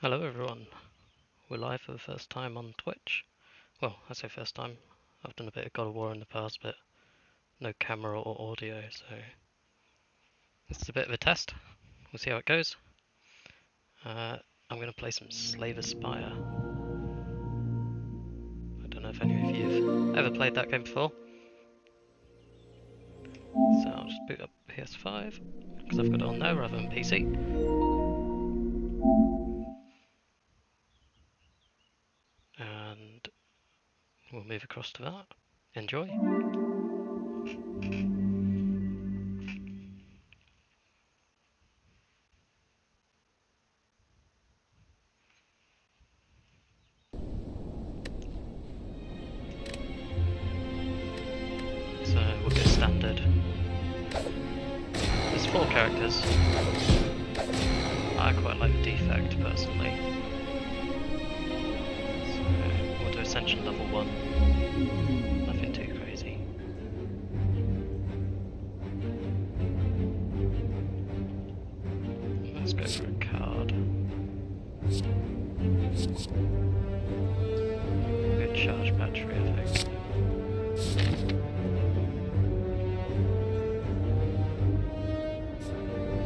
Hello everyone, we're live for the first time on Twitch. Well, I say first time, I've done a bit of God of War in the past, but no camera or audio, so this is a bit of a test. We'll see how it goes. I'm going to play some Slay the Spire. I don't know if any of you have ever played that game before. So I'll just boot up PS5, because I've got it on there rather than PC. And we'll move across to that. Enjoy. So we'll go standard. There's 4 characters. I quite like the Defect personally. So we'll do Ascension level 1. Nothing too crazy. Let's go for a card. Good charge battery, I think.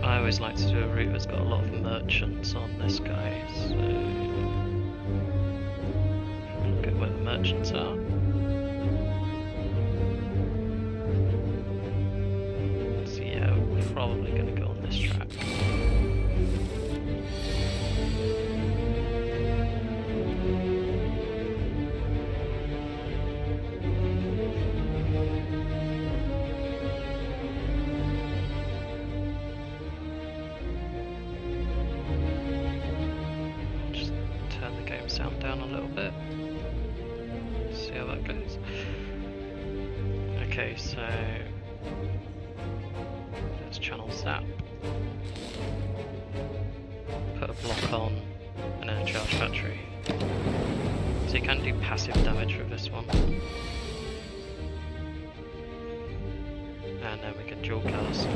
I always like to do a route that's got a lot of merchants on this guy, so look at where the merchants are. So yeah, we're probably going to go on this track. Sound down a little bit. See how that goes. Okay, so let's channel Zap. Put a block on and then a charge battery. So you can do passive damage with this one. And then we can dual cast.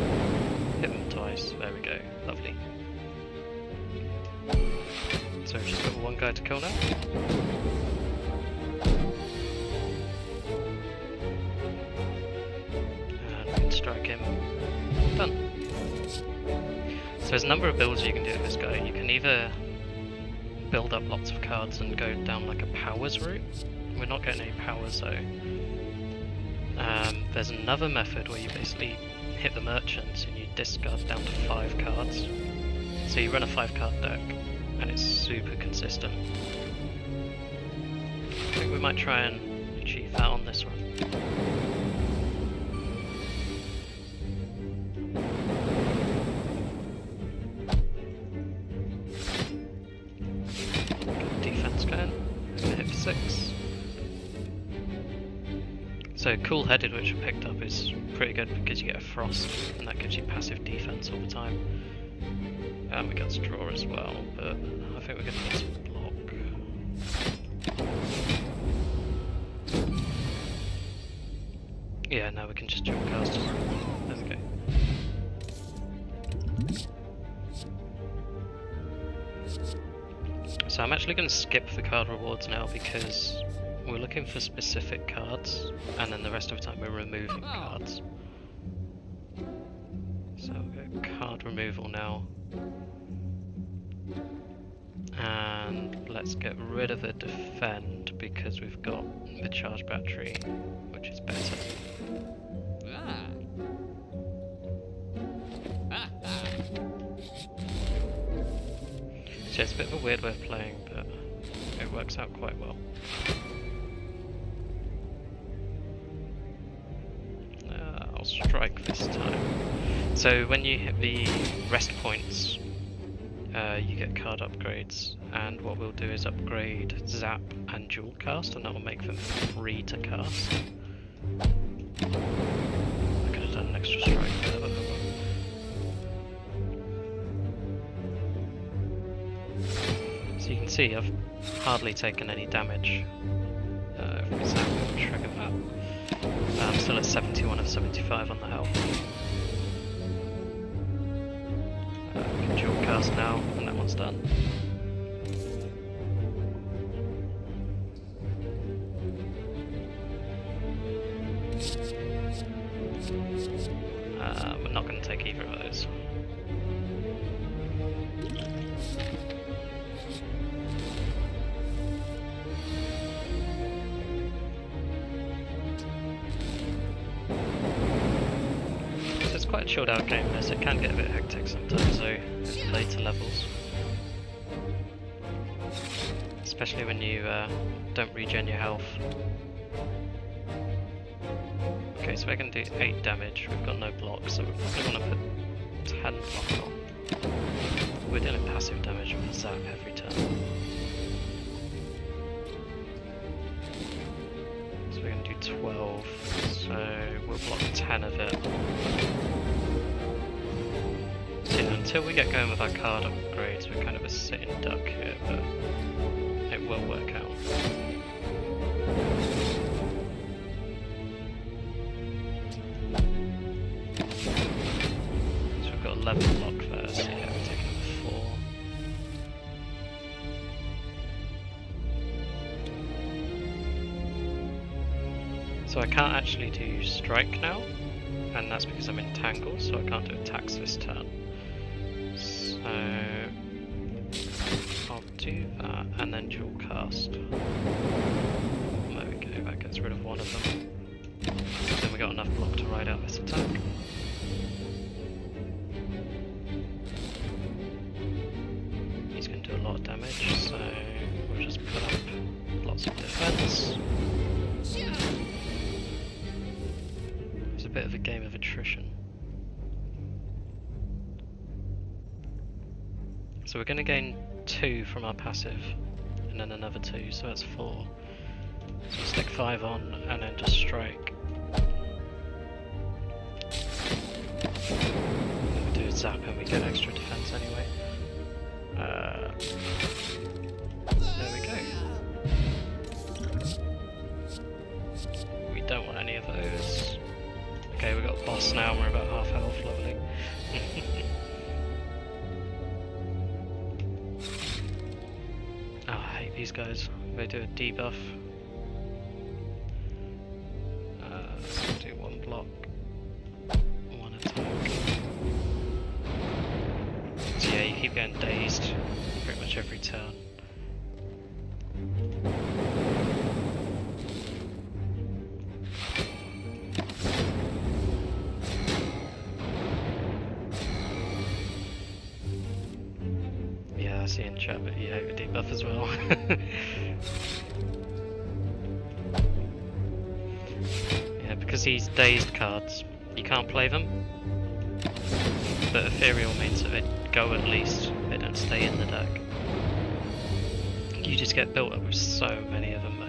Hit them twice. There we go. Lovely. So we've just got one guy to kill now. And we can strike him. Done. So there's a number of builds you can do with this guy. You can either build up lots of cards and go down like a powers route. We're not getting any powers though. There's another method where you basically hit the merchants and you discard down to 5 cards. So you run a 5-card deck. And it's super consistent. I think we might try and achieve that on this run. Got defense going. Gonna hit for 6. So cool-headed, which I picked up, is pretty good because you get a frost, and that gives you passive defense all the time. And we got to draw as well, but I think we're going to need some block. Yeah, now we can just dual cast. There we go. So I'm actually going to skip the card rewards now because we're looking for specific cards, and then the rest of the time we're removing cards. So we'll go card removal now. And let's get rid of the defend because we've got the charge battery, which is better. So it's a bit of a weird way of playing, but it works out quite well. I'll strike this time. So when you hit the rest points, you get card upgrades, and what we'll do is upgrade Zap and Dual Cast, and that will make them free to cast. I could have done an extra strike there, but so you can see I've hardly taken any damage. If we Zap and trigger that. I'm still at 71 of 75 on the health. We can dual cast now, and that one's done. We're not going to take either of those. So it's quite a chilled out game this. It can get a bit hectic sometimes though in later levels. Especially when you don't regen your health. Okay, so we're going to do 8 damage, we've got no blocks, so we probably want to put 10 block on. We're dealing passive damage with a zap every turn. So we're going to do 12, so we'll block 10 of it. So yeah, until we get going with our card upgrades, we're kind of a sitting duck here, but it will work out. So we've got 11 block first, so yeah, we're taking number 4. So I can't actually do strike now, and that's because I'm entangled, so I can't do attacks this turn. So I'll do that, and then dual cast. There we go, that gets rid of one of them. Then we got enough block to ride out this attack. He's going to do a lot of damage, so we'll just put up lots of defense. It's a bit of a game of attrition. So we're going to gain 2 from our passive, and then another 2, so that's 4. So we'll stick 5 on, and then just strike. Then we do a zap, and we get extra defense anyway. There we go. We don't want any of those. Okay, we got a boss now, and we're about half health, lovely. These guys, they do a debuff. So do 1 block, 1 attack. So yeah, you keep getting dazed pretty much every turn. I see in chat, but you hate the debuff as well. Yeah, because these dazed cards, you can't play them. But ethereal means that they go at least, they don't stay in the deck. You just get built up with so many of them though.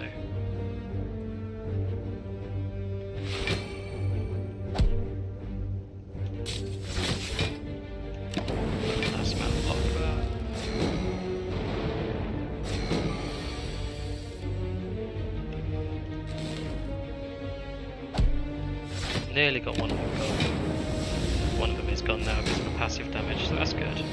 Nearly got one of them gone. One of them is gone now because of the passive damage, so that's good.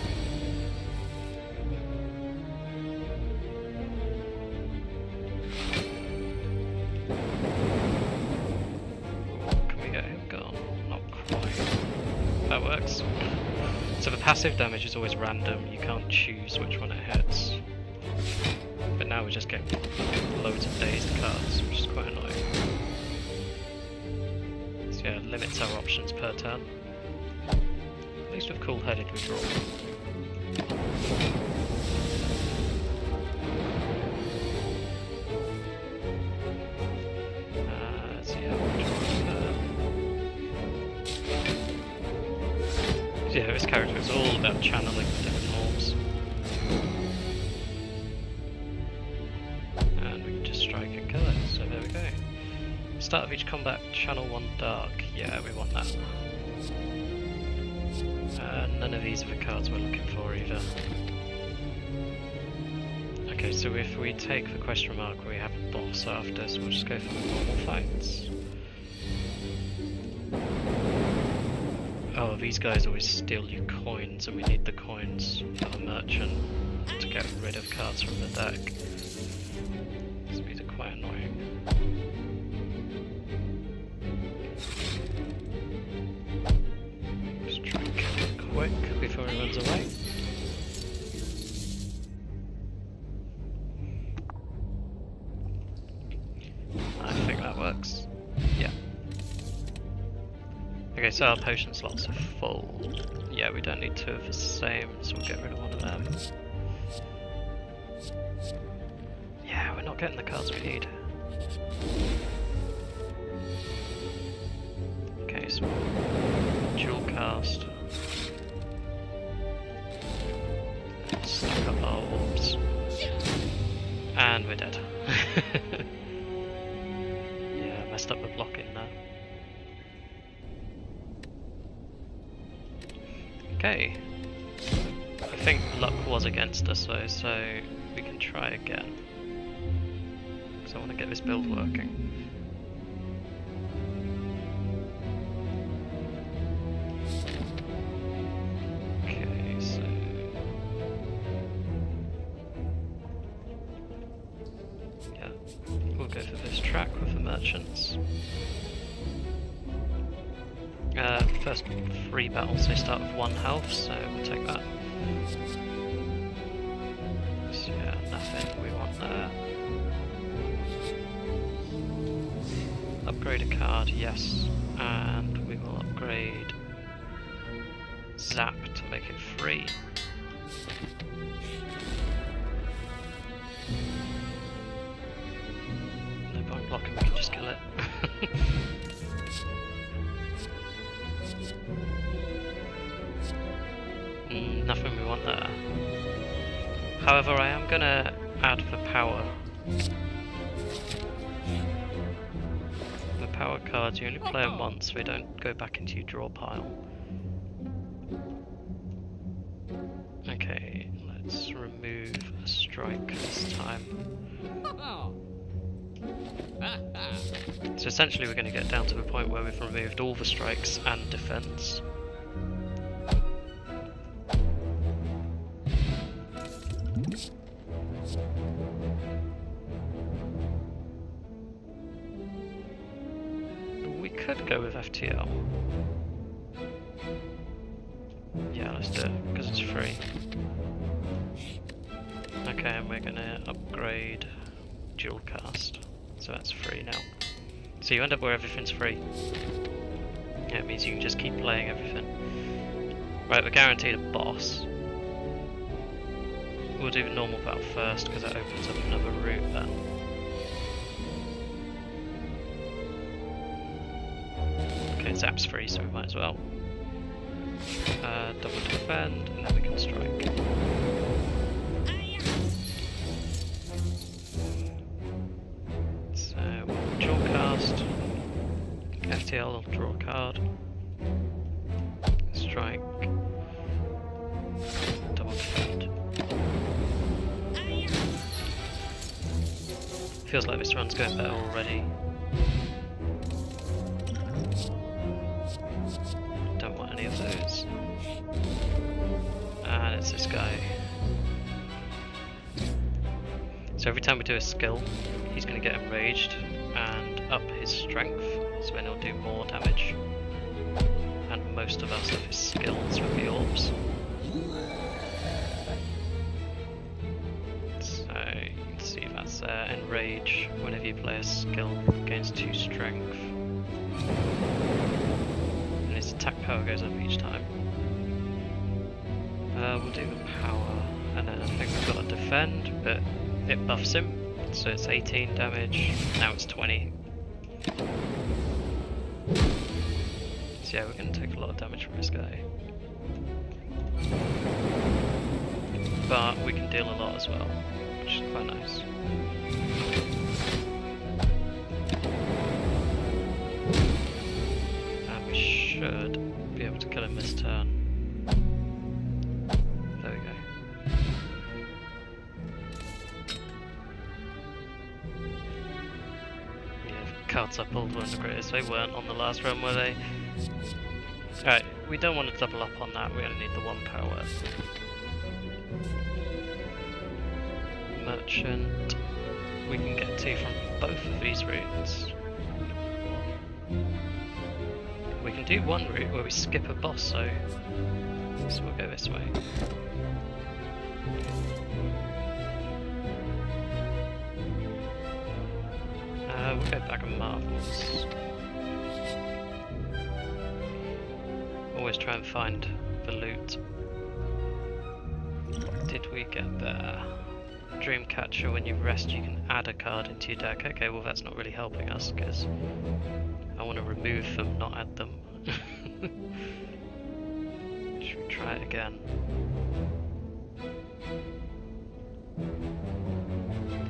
Can we get him gone? Not quite. That works. So the passive damage is always random, you can't choose which one it hits. But now we just get loads of dazed cards, which is quite annoying. Yeah, limits our options per turn. At least with cool-headed we draw. So yeah, yeah, this character is all about channeling the different orbs. And we can just strike and kill it, so there we go. Start of each combat, channel 1 dark. Yeah, we want that. None of these are the cards we're looking for either. Okay, so if we take the question mark, we have a boss after, so we'll just go for the normal fights. Oh, these guys always steal your coins, and we need the coins for the merchant to get rid of cards from the deck. So these are quite annoying. Yeah. Okay, so our potion slots are full. Yeah, we don't need two of the same, so we'll get rid of one of them. Yeah, we're not getting the cards we need. Okay, so dual cast. Stack up our orbs. And we're dead. Yeah, messed up the blocking there. Okay. I think luck was against us though, so we can try again. Because I want to get this build working. Okay, so... yeah, we'll go for this track with the merchants. First 3 battles they start with 1 health, so we'll take that. So yeah, nothing we want there. Upgrade a card, yes, and we will upgrade Zap to make it free. No point blocking, we can just kill it. Nothing we want there. However, I am gonna add the power. The power cards, you only play them once, they don't go back into your draw pile. Okay, let's remove a strike this time. So essentially we're going to get down to the point where we've removed all the strikes and defense. We could go with FTL. Yeah, let's do it, because it's free. Okay, and we're going to upgrade Dual Cast, so that's free now. So you end up where everything's free. Yeah, it means you can just keep playing everything. Right, we're guaranteed a boss. We'll do the normal battle first, because that opens up another route then. Okay, Zap's free, so we might as well. Double defend, and then we can strike. So, dual cast, FTL, draw a card, strike, double defend. Feels like this run's going better already. Don't want any of those. And it's this guy. So every time we do a skill, he's going to get enraged and up his strength, so then he'll do more damage. And most of us have his skills with the orbs. So you can see that's Enrage. Whenever you play a skill, gains 2 strength. And his attack power goes up each time. We'll do the power, and then I think we've got a defend, but it buffs him, so it's 18 damage, now it's 20. So yeah, we're going to take a lot of damage from this guy. But we can deal a lot as well, which is quite nice. And we should be able to kill him this turn. There we go. Yeah, cards I pulled weren't the greatest. They weren't on the last run, were they? Alright, we don't want to double up on that, we only need the 1 power. Merchant. We can get 2 from both of these routes. We can do one route where we skip a boss, so we'll go this way. We'll go back and marvels. try and find the loot. Did we get there? Dreamcatcher, when you rest you can add a card into your deck. Okay, well that's not really helping us because I want to remove them, not add them. Should we try it again?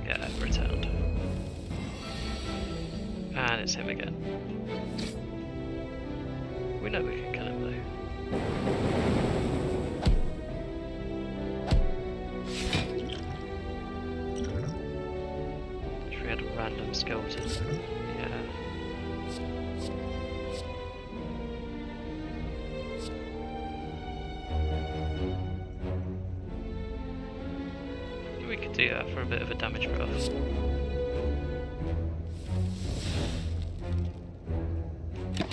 Yeah, returned. And it's him again. We know we can kill him though. Should we add a random skeleton? Yeah. We could do that for a bit of a damage buff.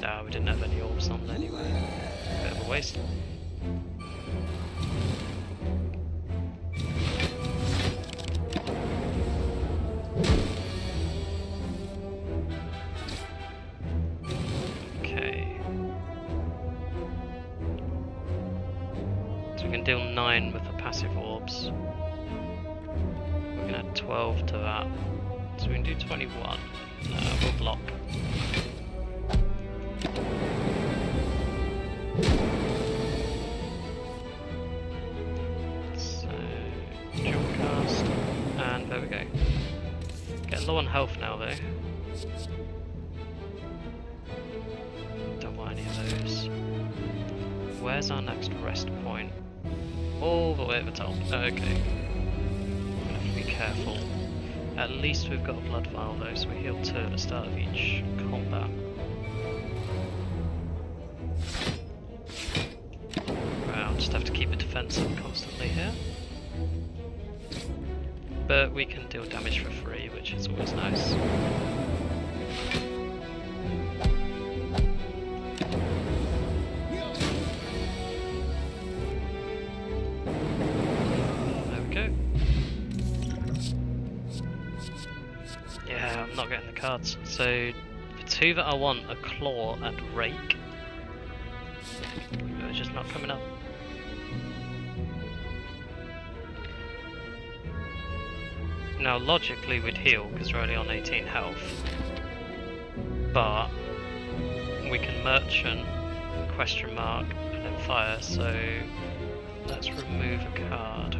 Nah, we didn't have any orbs on anyway. Bit of a waste. Okay. So we can deal 9 with the passive orbs. We can add 12 to that. So we can do 21. We'll block. So, dual cast, and there we go. Get low on health now though. Don't want any of those. Where's our next rest point? All the way at the top. Okay. We have to be careful. At least we've got a blood vial though, so we heal 2 at the start of each combat. Just have to keep it defensive constantly here. But we can deal damage for free, which is always nice. There we go. Yeah, I'm not getting the cards. So the 2 that I want are Claw and Rake. They're just not coming up. Now logically we'd heal because we're only on 18 health, but we can merchant, question mark, and then fire, so let's remove a card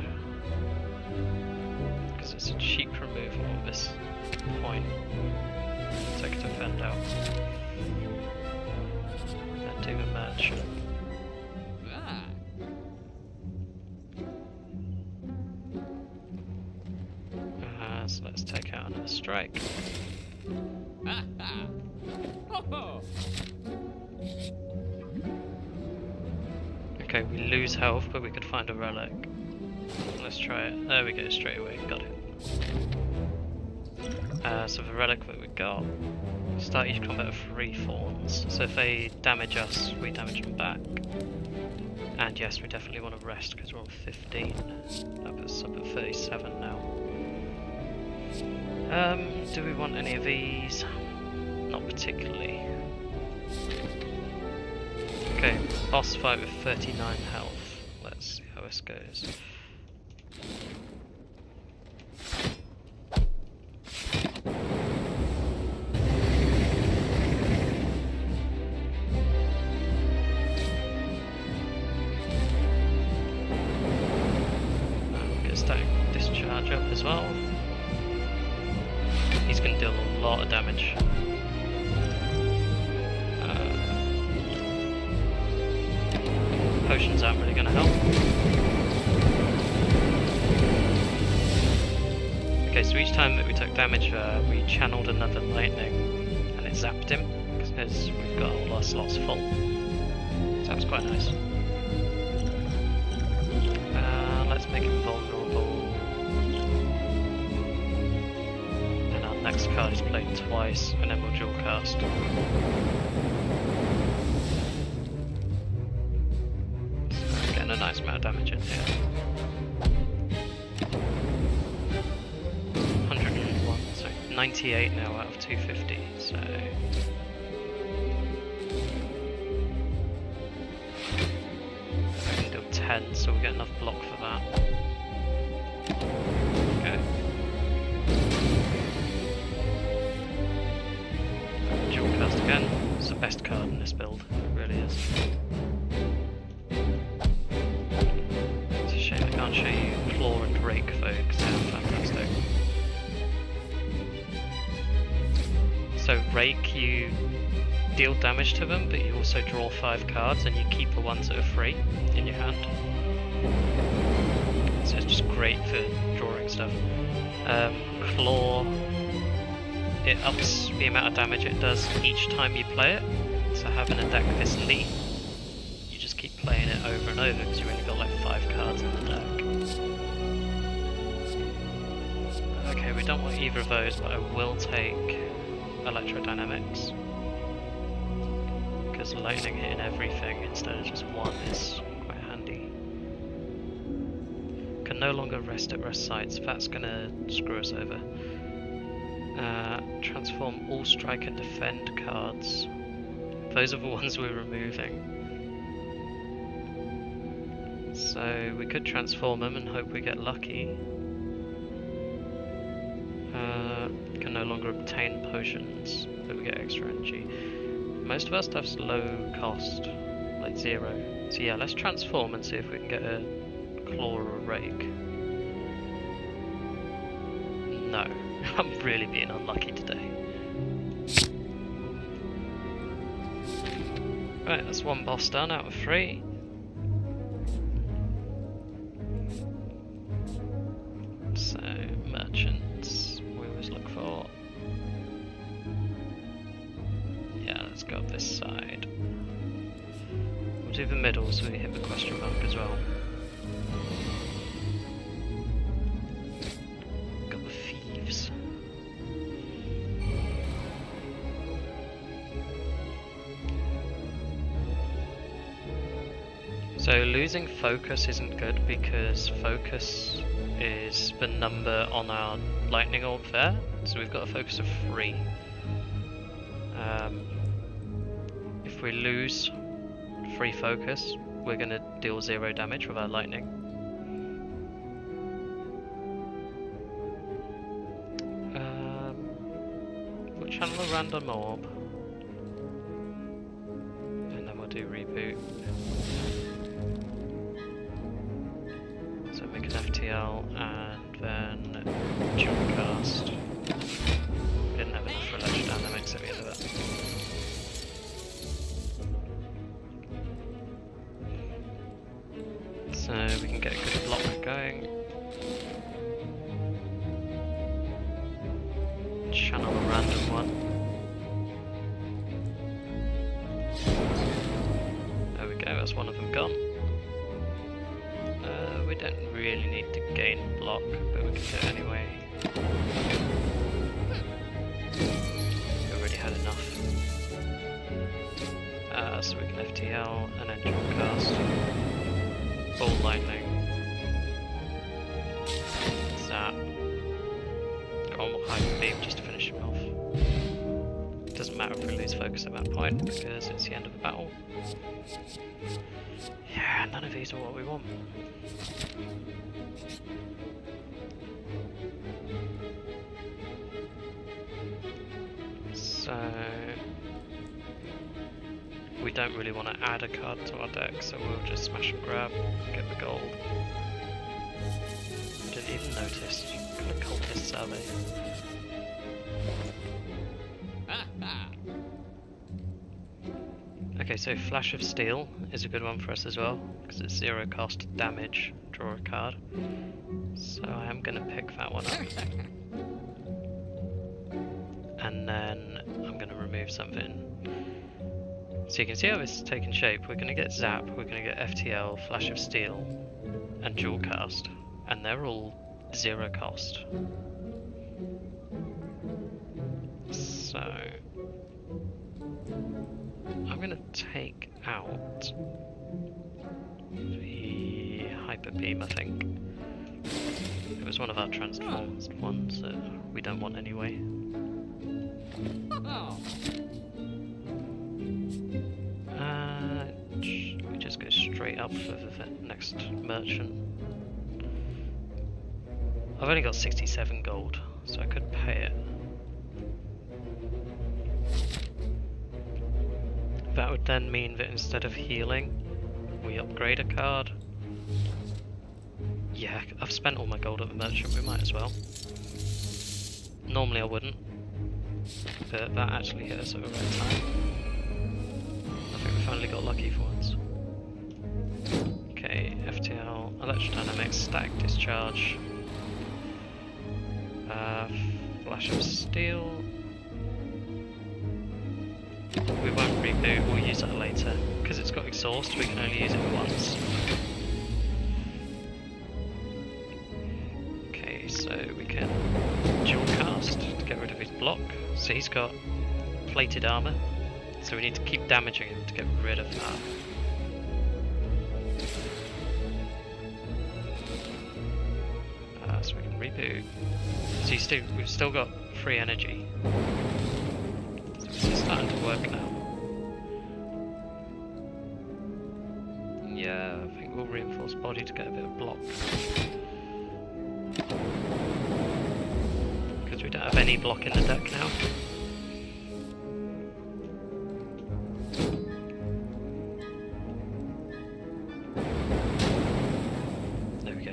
because it's a cheap removal at this point. Take a defend out and do a merchant. So let's take out another strike. Okay, we lose health, but we could find a relic. Let's try it. There we go, straight away, got it. So the relic that we got, start each combat with 3 thorns. So if they damage us, we damage them back. And yes, we definitely want to rest because we're on 15. That puts us up at 37 now. Do we want any of these? Not particularly. Okay, boss fight with 39 health. Let's see how this goes. Get static discharge up as well. He's going to deal a lot of damage. Potions aren't really going to help. Okay, so each time that we took damage, we channeled another lightning, and it zapped him, because we've got all our slots full. So that's quite nice. Let's make him vulnerable. Next card is played twice, and then we'll dual cast. So we're getting a nice amount of damage in here. 101, so 98 now out of 250, so... 10, so we get enough block for that. Okay. Dual Cast again. It's the best card in this build, it really is. It's a shame I can't show you Claw and Rake though, because they're fantastic. So Rake, you deal damage to them, but you also draw 5 cards and you keep the ones that are free in your hand. So it's just great for drawing stuff. Claw, it ups the amount of damage it does each time you play it. So having a deck this lean, you just keep playing it over and over because you've only got like 5 cards in the deck. Okay, we don't want either of those, but I will take Electrodynamics. Because lightning hitting everything instead of just one is quite handy. Can no longer rest at rest sites, that's gonna screw us over. Transform all strike and defend cards. Those are the ones we're removing. So we could transform them and hope we get lucky. Can no longer obtain potions, but we get extra energy. Most of our stuff's low cost, like 0. So yeah, let's transform and see if we can get a Claw or a Rake. No, I'm really being unlucky today. Right, that's 1 boss done out of 3. So, merchants, we always look for. Yeah, let's go up this side. We'll do the middle so we hit the question mark as well. Got the thieves. So losing focus isn't good because focus is the number on our lightning orb there. So we've got a focus of 3. If we lose 3 focus, we're going to deal 0 damage with our lightning. We'll channel a random orb, and then we'll do reboot. So make an FTL and then Dual Cast. We didn't have enough for Electrodynamics at the end of it. So we can get a good block going. Channel a random one. There we go, that's one of them gone. We don't really need to gain block, but we can do it anyway. We already had enough. So we can FTL and then Dual Cast. Ball lightning. Zap. Go on, Hyper Beam just to finish him off. Doesn't matter if we lose focus at that point because it's the end of the battle. Yeah, none of these are what we want. So we don't really want to add a card to our deck, so we'll just smash and grab, get the gold. Didn't even notice. What kind of cultists are they? Okay, so Flash of Steel is a good one for us as well, because it's 0 cost damage, draw a card. So I am going to pick that one up. And then I'm going to remove something. So you can see how this is taking shape. We're going to get Zap, we're going to get FTL, Flash of Steel, and Dual Cast. And they're all 0 cost. So I'm going to take out the Hyper Beam, I think. It was one of our transformed ones that we don't want anyway. We just go straight up up for the next merchant. I've only got 67 gold, so I could pay it. That would then mean that instead of healing, we upgrade a card. Yeah, I've spent all my gold at the merchant, we might as well. Normally I wouldn't, but that actually hit us at the right time. I think we finally got lucky for once. Okay, FTL, Electrodynamics, Static Discharge, Flash of Steel. We won't reboot, we'll use that later. Because it's got exhaust, we can only use it once. Okay, so we can dual cast to get rid of his block. So he's got plated armor, so we need to keep damaging him to get rid of that. So we can reboot. So we've still got free energy. So this is starting to work now. Yeah, I think we'll reinforce body to get a bit of block. Because we don't have any block in the deck now. There we go.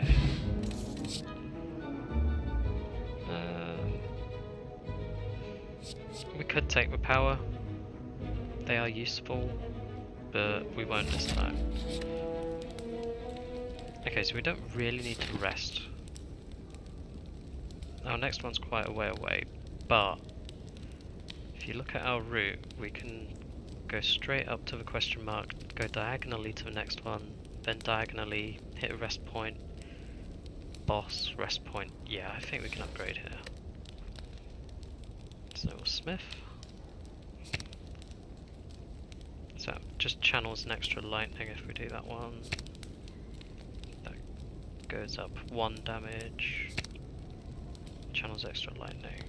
We could take the power. They are useful, but we won't this time. Okay, so we don't really need to rest. Our next one's quite a way away, but if you look at our route, we can go straight up to the question mark, go diagonally to the next one, then diagonally hit a rest point, boss, rest point. Yeah, I think we can upgrade here. So Smith. So that just channels an extra lightning if we do that one. That goes up 1 damage. Channels extra lightning.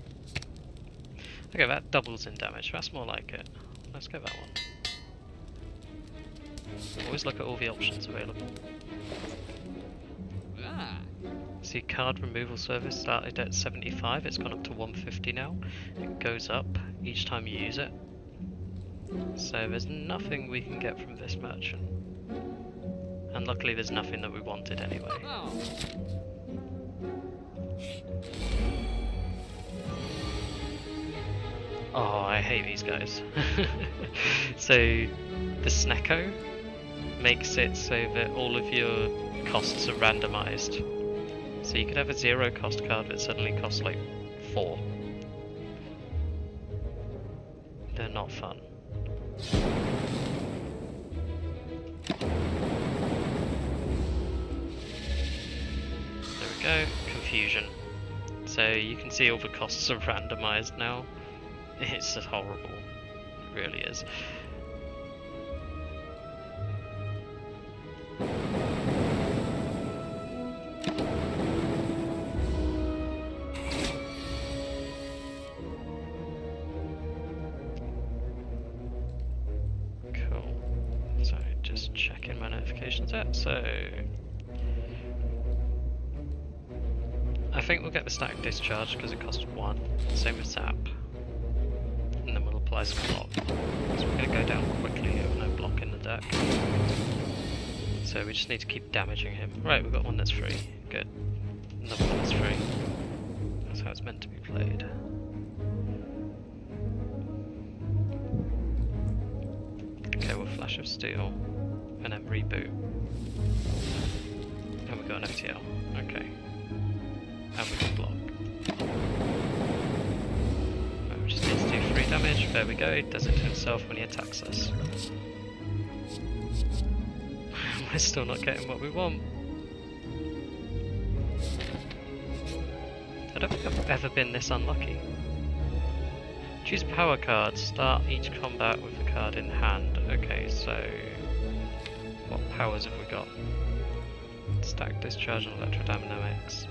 Okay, that doubles in damage. That's more like it. Let's get that one. Always look at all the options available. See, card removal service started at 75, it's gone up to 150 now. It goes up each time you use it. So there's nothing we can get from this merchant. And luckily there's nothing that we wanted anyway. Oh, I hate these guys. So the Snecko makes it so that all of your costs are randomized. So you could have a 0 cost card that suddenly costs like 4. They're not fun. There we go, Confusion. So you can see all the costs are randomized now. It's just horrible, it really is. Checking my notifications out, so I think we'll get the static discharge because it costs 1, same with Zap, and then we'll apply some block. So we're going to go down quickly here with no block in the deck, so we just need to keep damaging him. Right, we've got one that's free, good. Another one that's free, that's how it's meant to be played. Okay, we'll Flash of Steel. And then reboot. And we got an FTL. Okay. And we can block. Right, we just need to do 3 damage. There we go. It does it to himself when he attacks us. We're still not getting what we want. I don't think I've ever been this unlucky. Choose power card. Start each combat with the card in hand. Okay, so what powers have we got? Static Discharge and Electrodynamics.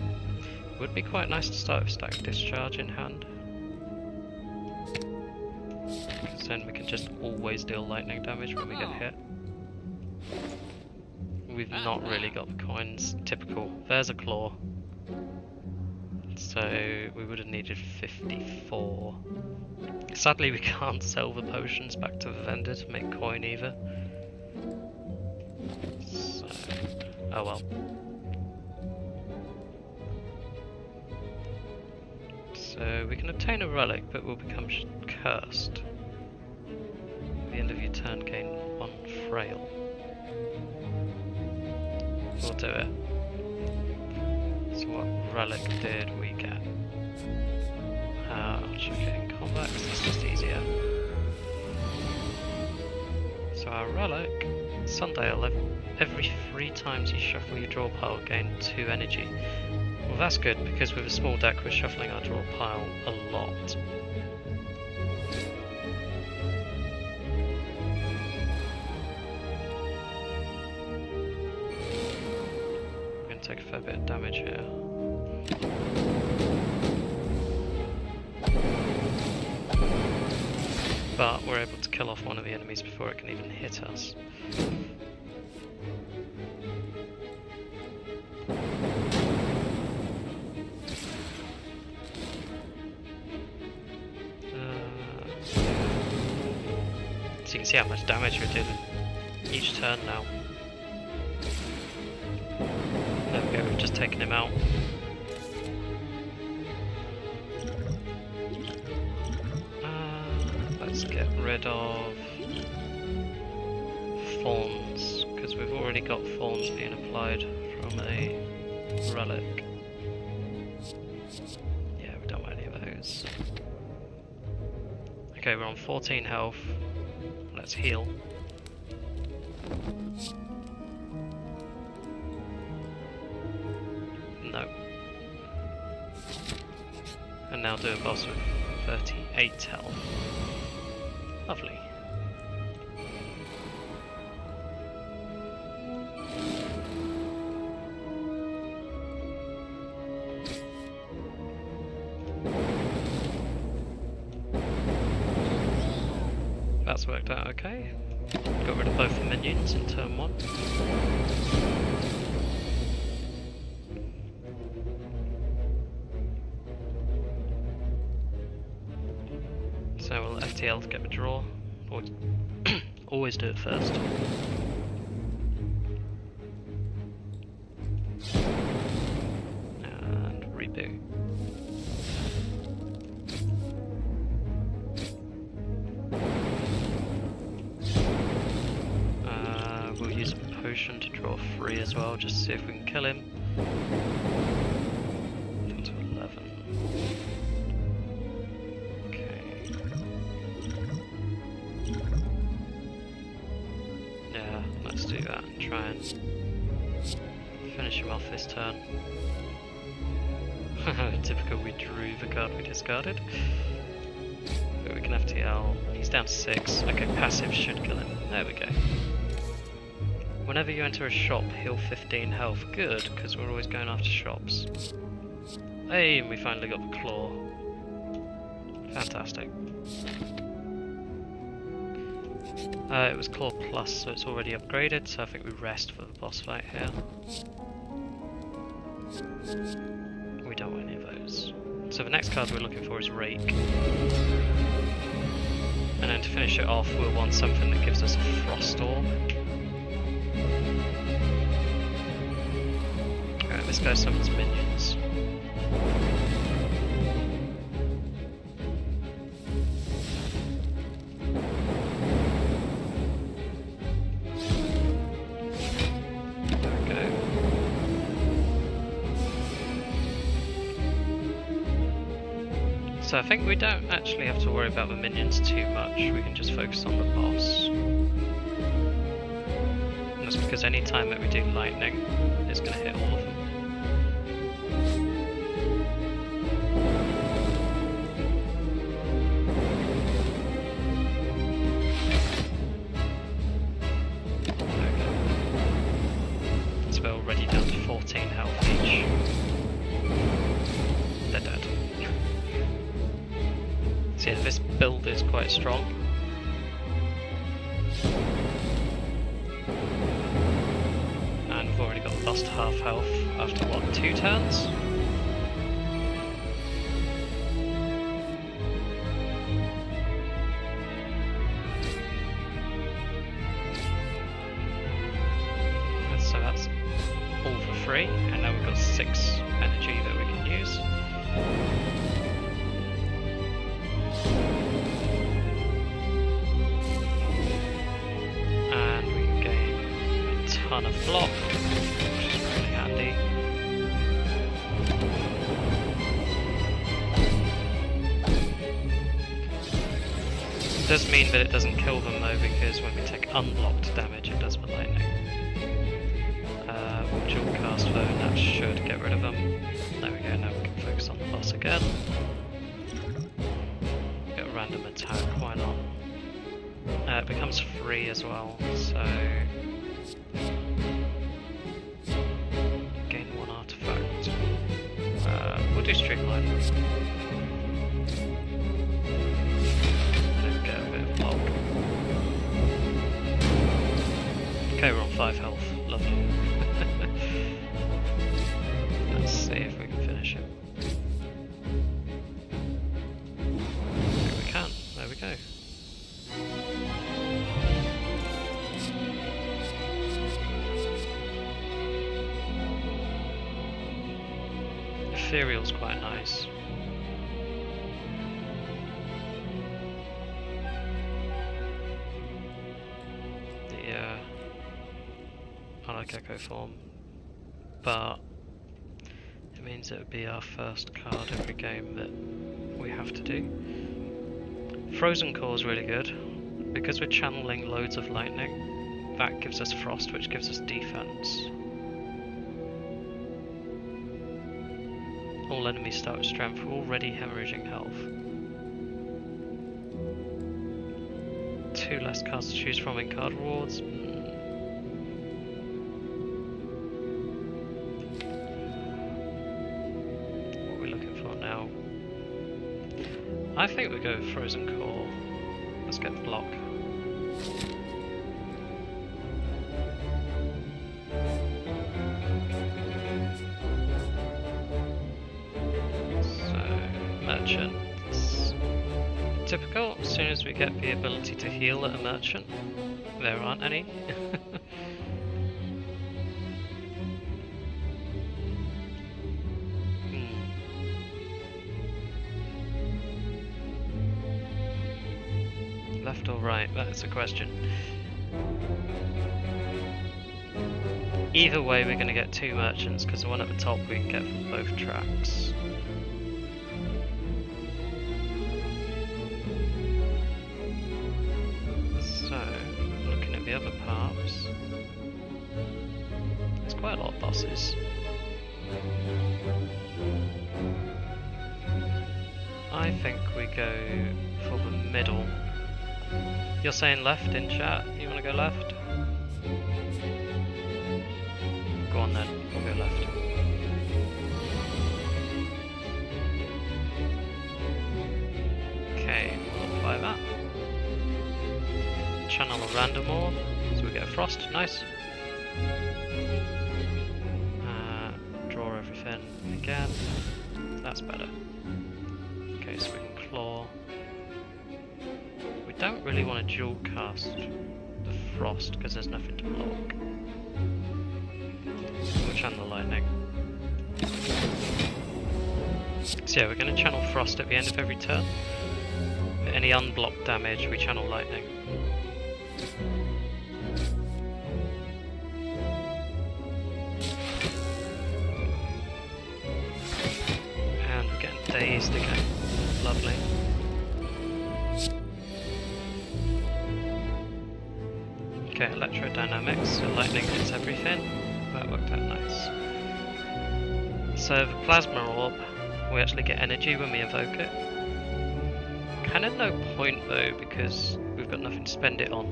Would be quite nice to start with Static Discharge in hand. Because then we can just always deal lightning damage when we get hit. we've not really got the coins. Typical. There's a claw. So we would have needed 54. Sadly we can't sell the potions back to the vendor to make coin either. So, oh well. So we can obtain a relic, but we'll become cursed. At the end of your turn, gain 1 frail. We'll do it. So what relic did we get? I'll check it in combat because it's just easier. So our relic, Sundial, every 3 times you shuffle your draw pile, gain 2 energy. Well, that's good because with a small deck we're shuffling our draw pile a lot. We're going to take a fair bit of damage here. But we're able to kill off one of the enemies before it can even hit us. So you can see how much damage we're doing each turn now. There we go, we've just taken him out. Let's get rid of thorns, because we've already got thorns being applied from a relic. Yeah, we don't want any of those. Okay, we're on 14 health. Let's heal. No. And now do a boss with 38 health. Lovely. That's worked out okay. Got rid of both the minions in turn 1. So we'll FTL to get the draw. Always do it first. And reboot. We'll use a potion to draw 3 as well, just to see if we can kill him. Down to 11. Let's do that and try and finish him off this turn. Typical, we drew the card we discarded. But we can FTL. He's down to 6. Okay, passive should kill him. There we go. Whenever you enter a shop, heal 15 health. Good, because we're always going after shops. Hey, and we finally got the claw. Fantastic. It was Claw Plus, so it's already upgraded, so I think we rest for the boss fight here. We don't want any of those. So the next card we're looking for is Rake. And then to finish it off, we'll want something that gives us a Frost Orb. Alright, this guy summons minions. So I think we don't actually have to worry about the minions too much, we can just focus on the boss. And that's because any time that we do lightning, it's going to hit all of them. Okay. So we're already down to 14 health each. They're dead. So yeah, this build is quite strong. lost half health after what, 2 turns? So that's all for free, and now we've got 6 energy that we can use. And we can gain a ton of block, which is really handy. It does mean that it doesn't kill them though, because when we take unblocked damage it does with lightning. Dual cast though, and that should get rid of them. There we go, now we can focus on the boss again. Get a random attack, why not? It becomes free as well, so... gain 1 artifact. We'll do streamline. And get a bit of block. Okay, we're on 5 health, lovely. Let's see if we can finish it. Maybe we can. There we go. Ethereal's quite nice. I like Echo Form, but it means it would be our first card every game that we have to do. Frozen Core is really good, because we're channeling loads of lightning. That gives us Frost, which gives us defense. All enemies start with strength, we're already hemorrhaging health. 2 less cards to choose from in card rewards. I think we go Frozen Core. Let's get the block. So, merchants. Typical, as soon as we get the ability to heal at a merchant, there aren't any. Left or right? That's a question. Either way we're going to get 2 merchants, because the one at the top we can get from both tracks. So, looking at the other parts, there's quite a lot of bosses. I think we go for the middle. You're saying left in chat? You want to go left? Go on then, we'll go left. Okay, we'll apply that. Channel a random orb, so we get a frost, nice. Draw everything again, that's better. Okay, so we can claw. We don't really want to dual cast the frost because there's nothing to block. We'll channel lightning. So yeah, we're going to channel frost at the end of every turn. For any unblocked damage, we channel lightning. And we're getting dazed again. Lovely. Okay, Electrodynamics, so lightning hits everything. That worked out nice. So the Plasma Orb, we actually get energy when we evoke it. Kind of no point though, because we've got nothing to spend it on.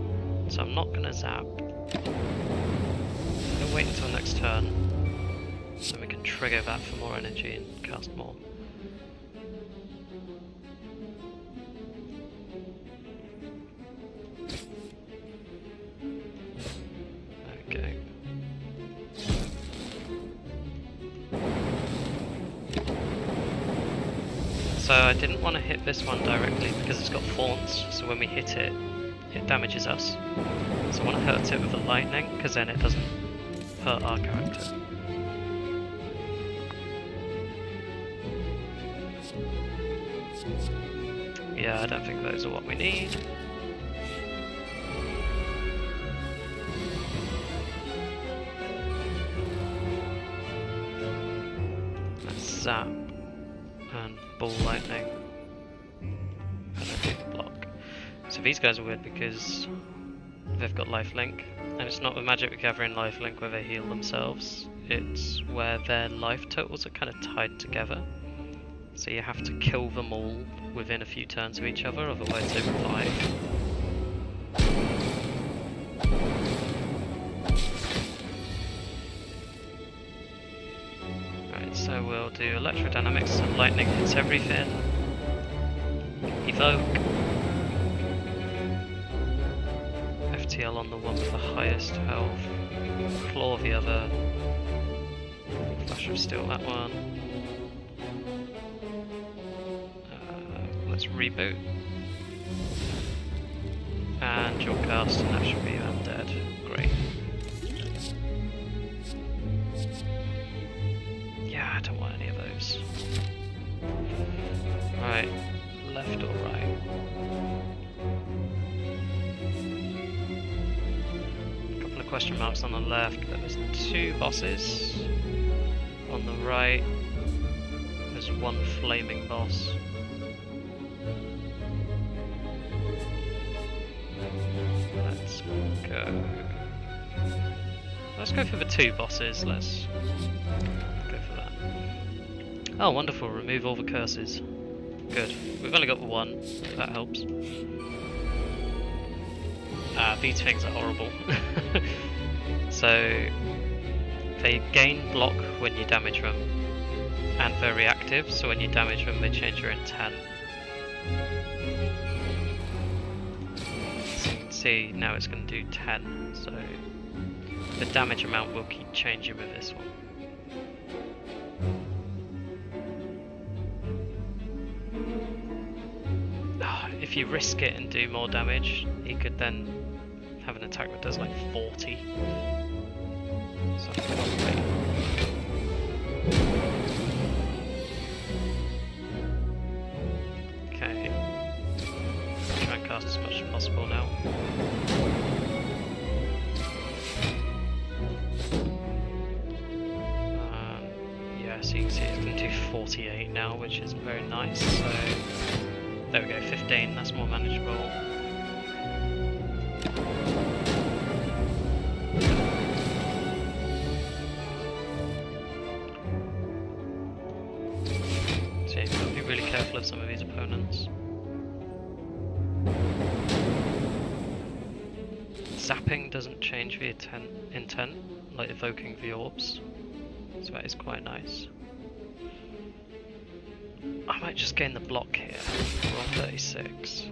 So I'm not going to zap. I'm going to wait until next turn, so we can trigger that for more energy and cast more. So I didn't want to hit this one directly because it's got thorns, so when we hit it, it damages us. So I want to hurt it with the lightning, because then it doesn't hurt our character. Yeah, I don't think those are what we need. Let's zap and ball lightning and then do the block. So these guys are weird because they've got lifelink, and it's not with magic gathering lifelink where they heal themselves, it's where their life totals are kind of tied together. So you have to kill them all within a few turns of each other, otherwise they revive. Right, so we'll do Electrodynamics, so lightning hits everything. Evoke. FTL on the one with the highest health. Claw the other. Flash of Steel that one. Let's reboot. And Dual Cast, and that should be undead. Great. Yeah, I don't want any of those. Right, left or right? A couple of question marks on the left, but there's 2 bosses. On the right, there's 1 flaming boss. Let's go for the 2 bosses, let's go for that. Oh wonderful, remove all the curses. Good, we've only got 1, if that helps. These things are horrible. So, they gain block when you damage them, and they're reactive, so when you damage them they change your intent. So you can see now it's going to do 10, so the damage amount will keep changing with this one. If you risk it and do more damage, he could then have an attack that does like 40. So I can't wait. Okay. Try and cast as much as possible now. So you can see it's going to do 48 now, which is very nice. So there we go, 15, that's more manageable. So you've got to be really careful of some of these opponents. Zapping doesn't change the intent, like evoking the orbs. So that is quite nice. I might just gain the block here. We're on 36.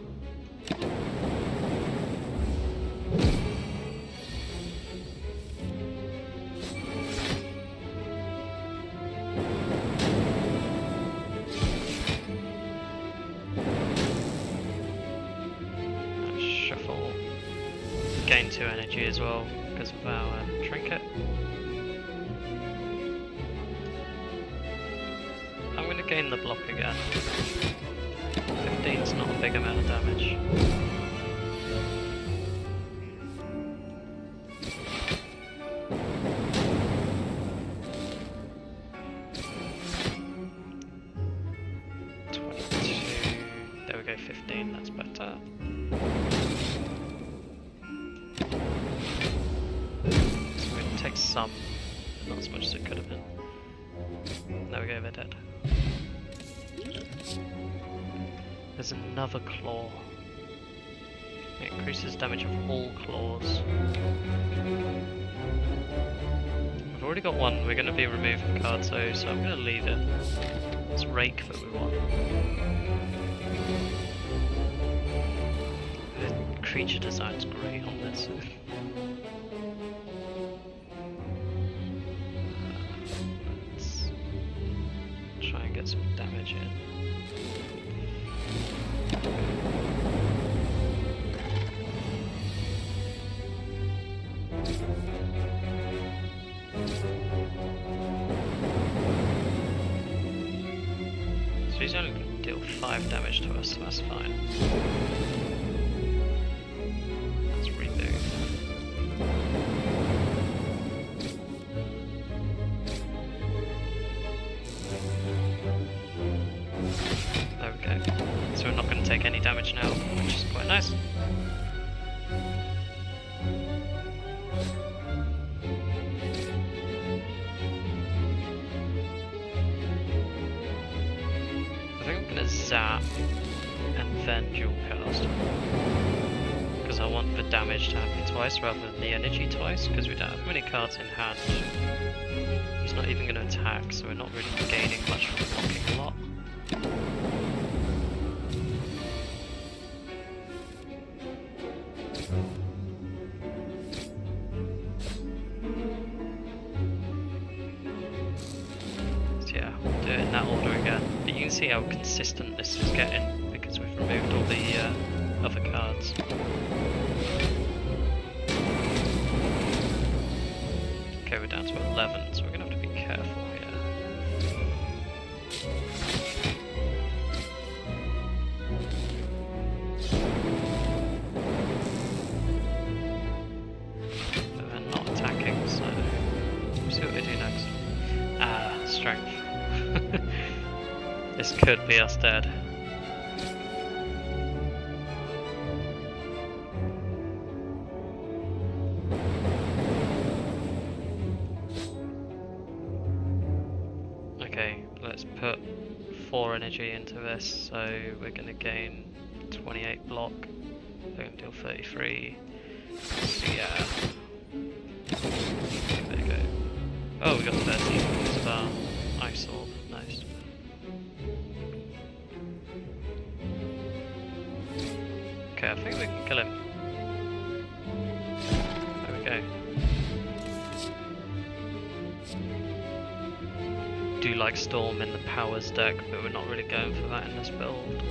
Let's shuffle. Gain 2 energy as well because of our trinket. I'm going to gain the block again. 15's not a big amount of damage. There we go, 15, that's better. So we're going to take some, not as much as it could have been. There we go, they're dead. There's another claw. It increases damage of all claws. I've already got one, we're going to be removing cards though, so I'm going to leave it. It's Rake that we want. The creature design's great on this. Let's try and get some damage in. but he's only going to deal 5 damage to us, so that's fine. Let's reboot. There we go. So we're not going to take any damage now, which is quite nice. Zap and then dual cast, because I want the damage to happen twice rather than the energy twice, because we don't have many cards in hand. He's not even going to attack, so we're not really gaining much from blocking a lot. In that order again, but you can see how consistent this is getting because we've removed all the other cards. Okay, we're down to 11, so we're going to have to be careful here. But they're not attacking, so we'll see what they do next. Ah, strength. This could be us dead. Okay, let's put 4 energy into this, so we're going to gain 28 block. We're going to deal 33. So yeah. There you go. Oh, we got 13 star. Ice Orb, nice. Okay, I think we can kill him. There we go. Do like Storm in the powers deck, but we're not really going for that in this build.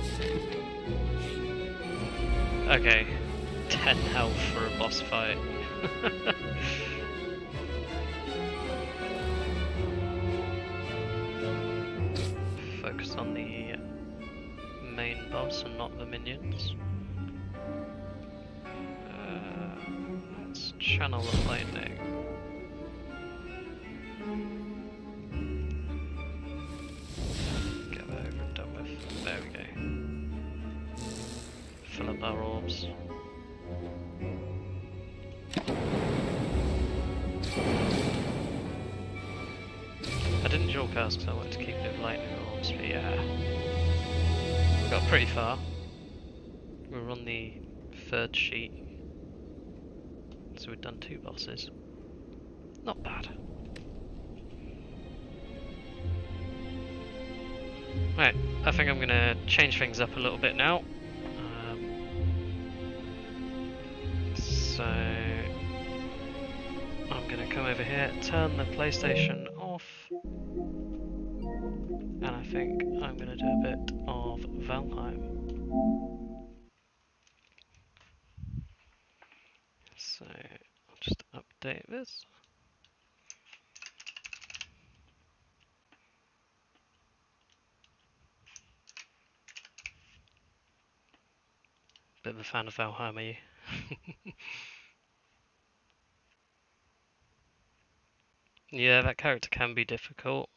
Okay, 10 health for a boss fight. Focus on the main boss and not the minions. Let's channel the lightning. Get that over and done with. There we go. Fill up our orbs. I didn't dual cast because I wanted to keep it with lightning orbs, but yeah. We got pretty far. We're on the 3rd sheet. So we've done 2 bosses. Not bad. Right, I think I'm going to change things up a little bit now. So I'm going to come over here, turn the PlayStation off, and I think I'm going to do a bit of Valheim. So I'll just update this. Bit of a fan of Valheim, are you? Yeah, that character can be difficult.